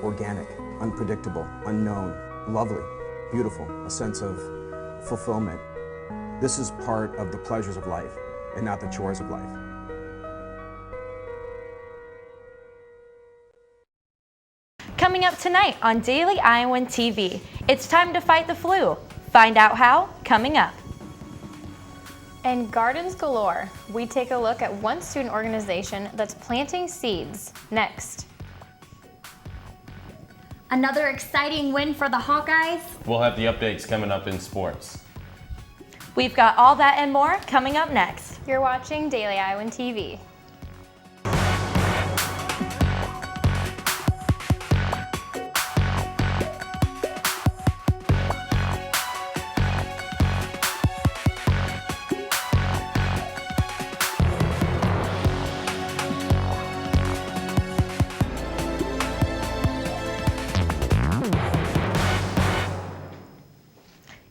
organic, unpredictable, unknown, lovely, beautiful, a sense of fulfillment. This is part of the pleasures of life and not the chores of life. Coming up tonight on Daily Iowan TV, it's time to fight the flu. Find out how, coming up. And Gardens Galore, we take a look at one student organization that's planting seeds. Next. Another exciting win for the Hawkeyes. We'll have the updates coming up in sports. We've got all that and more coming up next. You're watching Daily Iowan TV.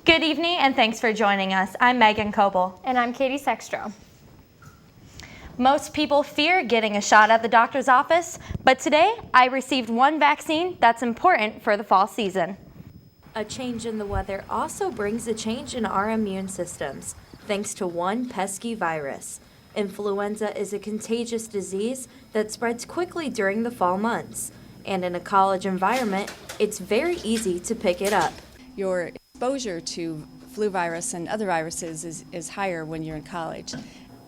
Good evening and thanks for joining us. I'm Megan Coble. And I'm Katie Sextro. Most people fear getting a shot at the doctor's office, but today I received one vaccine that's important for the fall season. A change in the weather also brings a change in our immune systems, thanks to one pesky virus. Influenza is a contagious disease that spreads quickly during the fall months, and in a college environment, it's very easy to pick it up. Your exposure to flu virus and other viruses is higher when you're in college.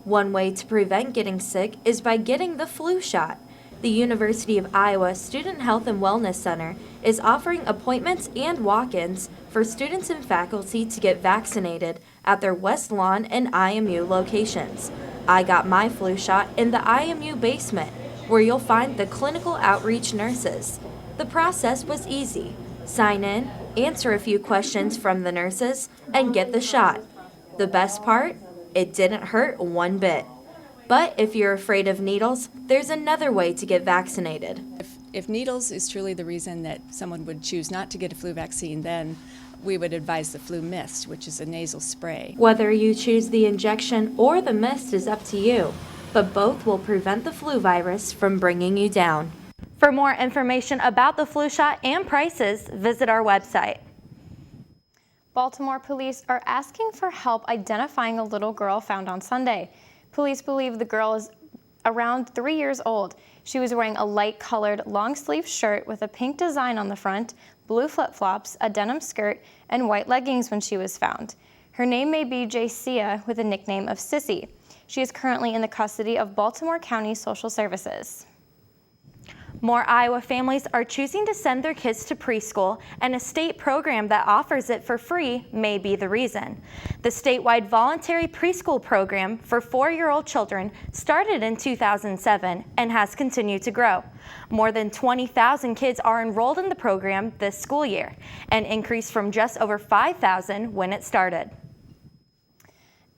One way to prevent getting sick is by getting the flu shot. The University of Iowa Student Health and Wellness Center is offering appointments and walk-ins for students and faculty to get vaccinated at their West Lawn and IMU locations. I got my flu shot in the IMU basement, where you'll find the clinical outreach nurses. The process was easy. Sign in, answer a few questions from the nurses, and get the shot. The best part? It didn't hurt one bit. But if you're afraid of needles, there's another way to get vaccinated. If needles is truly the reason that someone would choose not to get a flu vaccine, then we would advise the flu mist, which is a nasal spray. Whether you choose the injection or the mist is up to you, but both will prevent the flu virus from bringing you down. For more information about the flu shot and prices, visit our website. Baltimore police are asking for help identifying a little girl found on Sunday. Police believe the girl is around 3 years old. She was wearing a light-colored long-sleeve shirt with a pink design on the front, blue flip-flops, a denim skirt, and white leggings when she was found. Her name may be Jaycia, with a nickname of Sissy. She is currently in the custody of Baltimore County Social Services. More Iowa families are choosing to send their kids to preschool, and a state program that offers it for free may be the reason. The statewide voluntary preschool program for 4-year-old children started in 2007 and has continued to grow. More than 20,000 kids are enrolled in the program this school year, an increase from just over 5,000 when it started.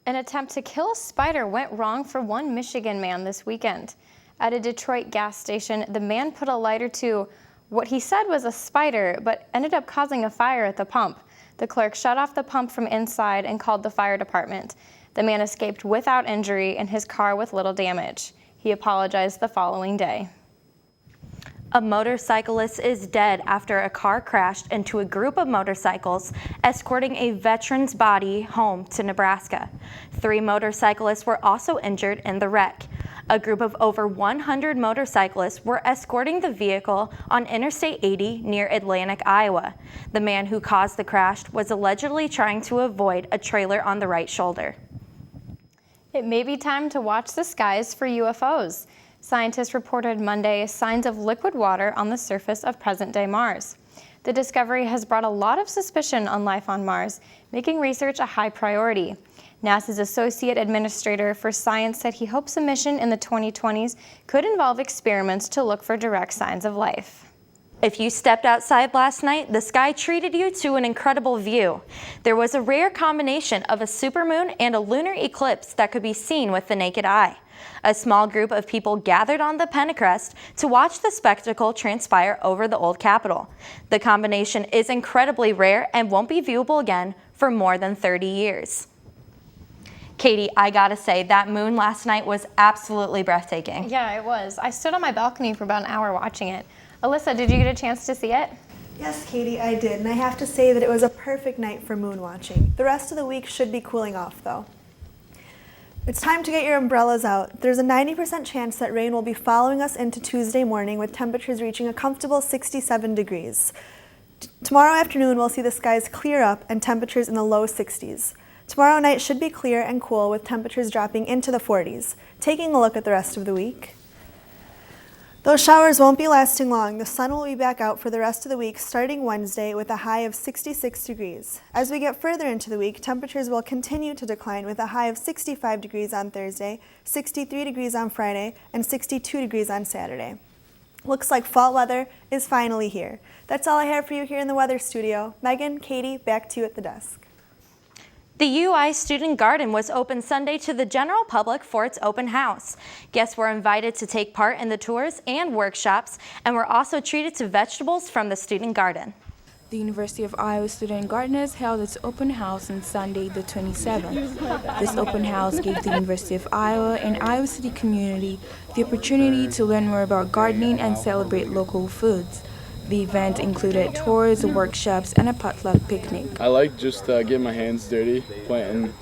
An attempt to kill a spider went wrong for one Michigan man this weekend. At a Detroit gas station, the man put a lighter to what he said was a spider, but ended up causing a fire at the pump. The clerk shut off the pump from inside and called the fire department. The man escaped without injury and his car with little damage. He apologized the following day. A motorcyclist is dead after a car crashed into a group of motorcycles escorting a veteran's body home to Nebraska. 3 motorcyclists were also injured in the wreck. A group of over 100 motorcyclists were escorting the vehicle on Interstate 80 near Atlantic, Iowa. The man who caused the crash was allegedly trying to avoid a trailer on the right shoulder. It may be time to watch the skies for UFOs. Scientists reported Monday signs of liquid water on the surface of present-day Mars. The discovery has brought a lot of suspicion on life on Mars, making research a high priority. NASA's Associate Administrator for Science said he hopes a mission in the 2020s could involve experiments to look for direct signs of life. If you stepped outside last night, the sky treated you to an incredible view. There was a rare combination of a supermoon and a lunar eclipse that could be seen with the naked eye. A small group of people gathered on the Pentecrest to watch the spectacle transpire over the old Capitol. The combination is incredibly rare and won't be viewable again for more than 30 years. Katie, I gotta say, that moon last night was absolutely breathtaking. Yeah, it was. I stood on my balcony for about an hour watching it. Alyssa, did you get a chance to see it? Yes, Katie, I did, and I have to say that it was a perfect night for moon watching. The rest of the week should be cooling off, though. It's time to get your umbrellas out. There's a 90% chance that rain will be following us into Tuesday morning, with temperatures reaching a comfortable 67 degrees. Tomorrow afternoon, we'll see the skies clear up and temperatures in the low 60s. Tomorrow night should be clear and cool, with temperatures dropping into the 40s. Taking a look at the rest of the week. Those showers won't be lasting long. The sun will be back out for the rest of the week, starting Wednesday with a high of 66 degrees. As we get further into the week, temperatures will continue to decline with a high of 65 degrees on Thursday, 63 degrees on Friday, and 62 degrees on Saturday. Looks like fall weather is finally here. That's all I have for you here in the weather studio. Megan, Katie, back to you at the desk. The UI Student Garden was open Sunday to the general public for its open house. Guests were invited to take part in the tours and workshops and were also treated to vegetables from the student garden. The University of Iowa Student Gardeners held its open house on Sunday the 27th. This open house gave the University of Iowa and Iowa City community the opportunity to learn more about gardening and celebrate local foods. The event included tours, workshops, and a potluck picnic. I like just getting my hands dirty, planting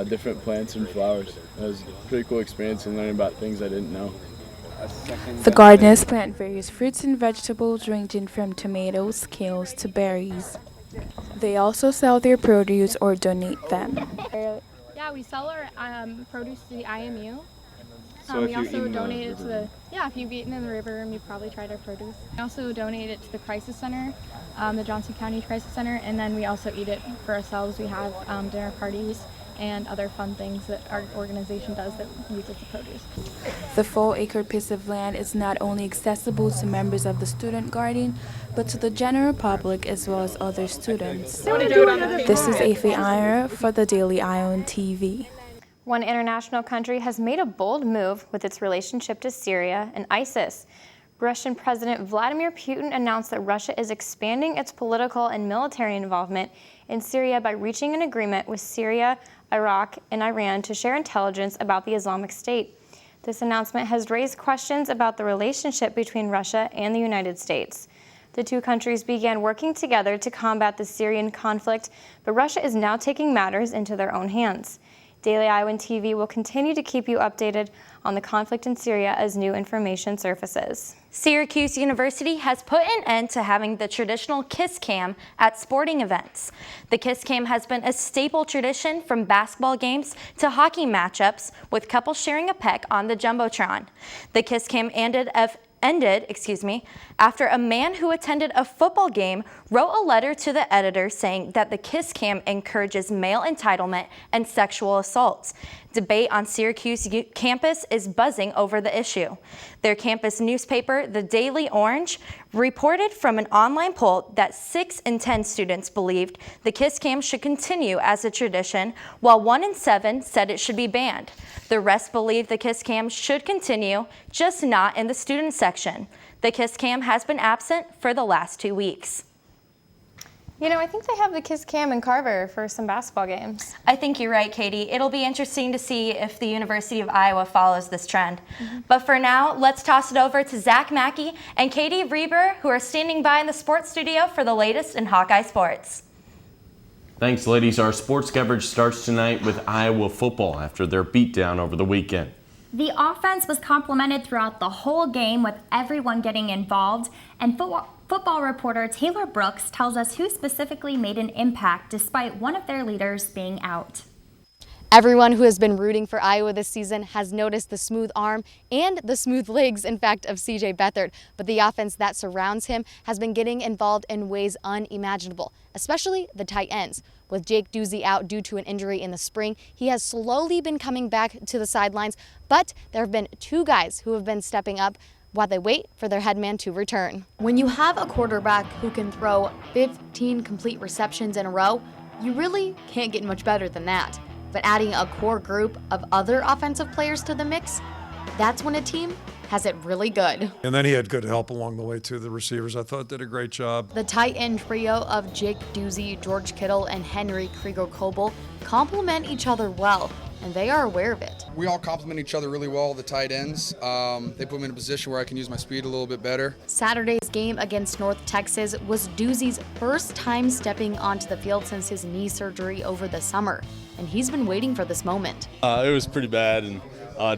different plants and flowers. It was a pretty cool experience and learning about things I didn't know. The gardeners plant various fruits and vegetables ranging from tomatoes, kales, to berries. They also sell their produce or donate them. Yeah, we sell our produce to the IMU. So we also donate it to the, if you've eaten in the river room, you've probably tried our produce. We also donate it to the Crisis Center, the Johnson County Crisis Center, and then we also eat it for ourselves. We have dinner parties and other fun things that our organization does that uses the produce. The 4-acre piece of land is not only accessible to members of the student garden, but to the general public as well as other students. This is Afe Ira for the Daily Iowan TV. One international country has made a bold move with its relationship to Syria and ISIS. Russian President Vladimir Putin announced that Russia is expanding its political and military involvement in Syria by reaching an agreement with Syria, Iraq, and Iran to share intelligence about the Islamic State. This announcement has raised questions about the relationship between Russia and the United States. The two countries began working together to combat the Syrian conflict, but Russia is now taking matters into their own hands. Daily Iowan TV will continue to keep you updated on the conflict in Syria as new information surfaces. Syracuse University has put an end to having the traditional kiss cam at sporting events. The kiss cam has been a staple tradition from basketball games to hockey matchups, with couples sharing a peck on the Jumbotron. The kiss cam ended after a man who attended a football game wrote a letter to the editor saying that the kiss cam encourages male entitlement and sexual assaults. Debate on Syracuse campus is buzzing over the issue. Their campus newspaper, the Daily Orange, reported from an online poll that 6 in 10 students believed the kiss cam should continue as a tradition, while 1 in 7 said it should be banned. The rest believe the kiss cam should continue, just not in the student section. The kiss cam has been absent for the last 2 weeks. You know, I think they have the kiss cam in Carver for some basketball games. I think you're right, Katie. It'll be interesting to see if the University of Iowa follows this trend. But for now, let's toss it over to Zach Mackey and Katie Reber, who are standing by in the sports studio for the latest in Hawkeye sports. Thanks, ladies. Our sports coverage starts tonight with Iowa football after their beatdown over the weekend. The offense was complimented throughout the whole game, with everyone getting involved, and football reporter Taylor Brooks tells us who specifically made an impact despite one of their leaders being out. Everyone who has been rooting for Iowa this season has noticed the smooth arm and the smooth legs, in fact, of CJ Beathard. But the offense that surrounds him has been getting involved in ways unimaginable, especially the tight ends. With Jake Doozy out due to an injury in the spring, he has slowly been coming back to the sidelines, but there have been 2 guys who have been stepping up while they wait for their head man to return. When you have a quarterback who can throw 15 complete receptions in a row, you really can't get much better than that. But adding a core group of other offensive players to the mix, that's when a team has it really good. And then he had good help along the way too. The receivers, I thought, did a great job. The tight end trio of Jake Doozy, George Kittle, and Henry Krieger-Coble complement each other well. and they are aware of it. We all complement each other really well, the tight ends. They put me in a position where I can use my speed a little bit better. Saturday's game against North Texas was Doozy's first time stepping onto the field since his knee surgery over the summer, and he's been waiting for this moment. It was pretty bad, and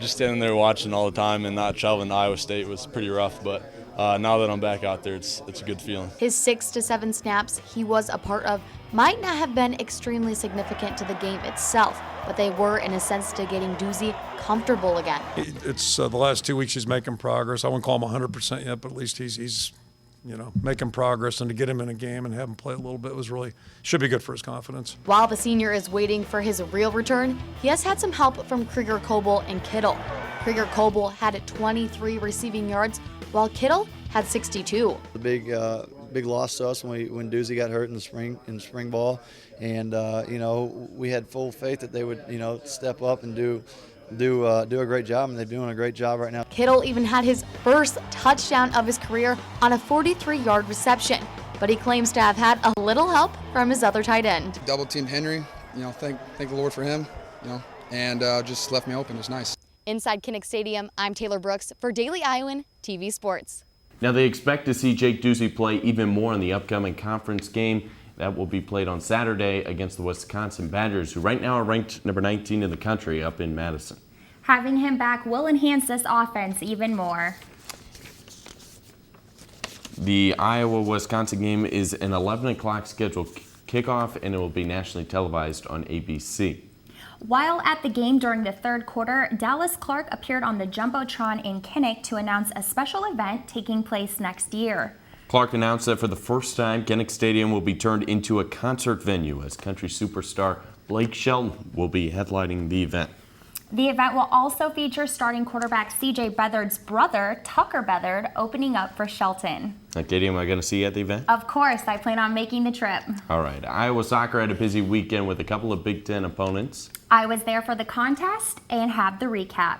just standing there watching all the time and not traveling to Iowa State was pretty rough, but now that I'm back out there, it's a good feeling. His 6 to 7 snaps he was a part of might not have been extremely significant to the game itself, but they were in a sense to getting Doozy comfortable again. It's the last 2 weeks he's making progress. I wouldn't call him 100% yet, but at least he's making progress, and to get him in a game and have him play a little bit should be good for his confidence. While the senior is waiting for his real return, he has had some help from Krieger Coble and Kittle. Krieger Coble had 23 receiving yards, while Kittle had 62. The big loss to us when Doozy got hurt in spring ball, and we had full faith that they would step up and do a great job, and they're doing a great job right now. Kittle even had his first touchdown of his career on a 43-yard reception, but he claims to have had a little help from his other tight end. Double teamed Henry, thank the Lord for him, and just left me open. It was nice. Inside Kinnick Stadium, I'm Taylor Brooks for Daily Iowan TV Sports. Now they expect to see Jake Doozy play even more in the upcoming conference game that will be played on Saturday against the Wisconsin Badgers, who right now are ranked number 19 in the country up in Madison. Having him back will enhance this offense even more. The Iowa-Wisconsin game is an 11 o'clock scheduled kickoff, and it will be nationally televised on ABC. While at the game during the third quarter, Dallas Clark appeared on the Jumbotron in Kinnick to announce a special event taking place next year. Clark announced that for the first time, Kinnick Stadium will be turned into a concert venue as country superstar Blake Shelton will be headlining the event. The event will also feature starting quarterback C.J. Beathard's brother, Tucker Beathard, opening up for Shelton. Now, Katie, am I going to see you at the event? Of course, I plan on making the trip. All right. Iowa soccer had a busy weekend with a couple of Big Ten opponents. I was there for the contest and have the recap.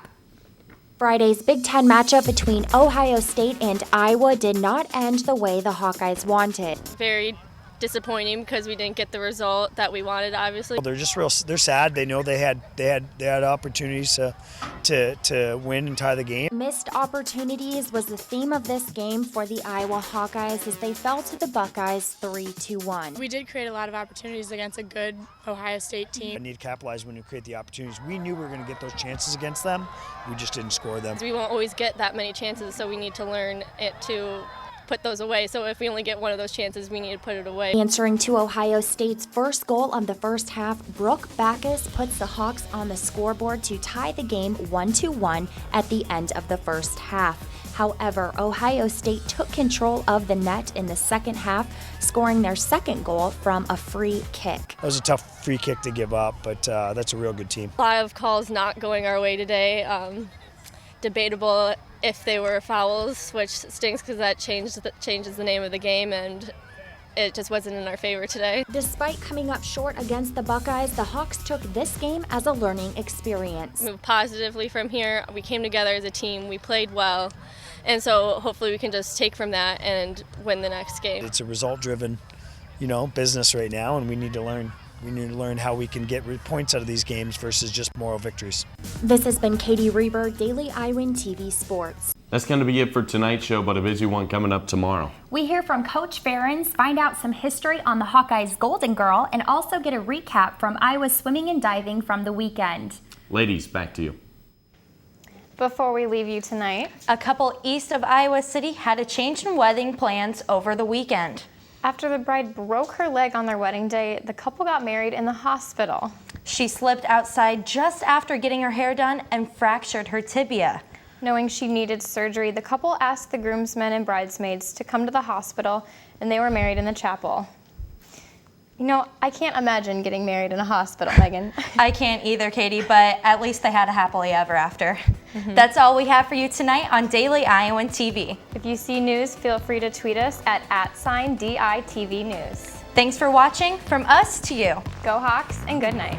Friday's Big Ten matchup between Ohio State and Iowa did not end the way the Hawkeyes wanted. Very disappointing because we didn't get the result that we wanted, obviously. They're just they're sad. They know they had opportunities to win and tie the game. Missed opportunities was the theme of this game for the Iowa Hawkeyes as they fell to the Buckeyes 3-1. We did create a lot of opportunities against a good Ohio State team. I need to capitalize when you create the opportunities. We knew we were going to get those chances against them. We just didn't score them. We won't always get that many chances, so we need to learn it to put those away. So if we only get one of those chances, we need to put it away. Answering to Ohio State's first goal of the first half, Brooke Backus puts the Hawks on the scoreboard to tie the game 1-1 at the end of the first half. However, Ohio State took control of the net in the second half, scoring their second goal from a free kick. That was a tough free kick to give up, but that's a real good team. A lot of calls not going our way today. Debatable if they were fouls, which stinks because that changes the name of the game, and it just wasn't in our favor today. Despite coming up short against the Buckeyes, the Hawks took this game as a learning experience. Move positively from here. We came together as a team. We played well, and so hopefully we can just take from that and win the next game. It's a result-driven, business right now, and we need to learn. We need to learn how we can get points out of these games versus just moral victories. This has been Katie Reber, Daily Iowan TV Sports. That's going to be it for tonight's show, but a busy one coming up tomorrow. We hear from Coach Behrens, find out some history on the Hawkeyes Golden Girl, and also get a recap from Iowa swimming and diving from the weekend. Ladies, back to you. Before we leave you tonight, a couple east of Iowa City had a change in wedding plans over the weekend. After the bride broke her leg on their wedding day, the couple got married in the hospital. She slipped outside just after getting her hair done and fractured her tibia. Knowing she needed surgery, the couple asked the groomsmen and bridesmaids to come to the hospital, and they were married in the chapel. I can't imagine getting married in a hospital, Megan. I can't either, Katie, but at least they had a happily ever after. That's all we have for you tonight on Daily Iowan TV. If you see news, feel free to tweet us at @DITV News. Thanks for watching. From us to you. Go Hawks and good night.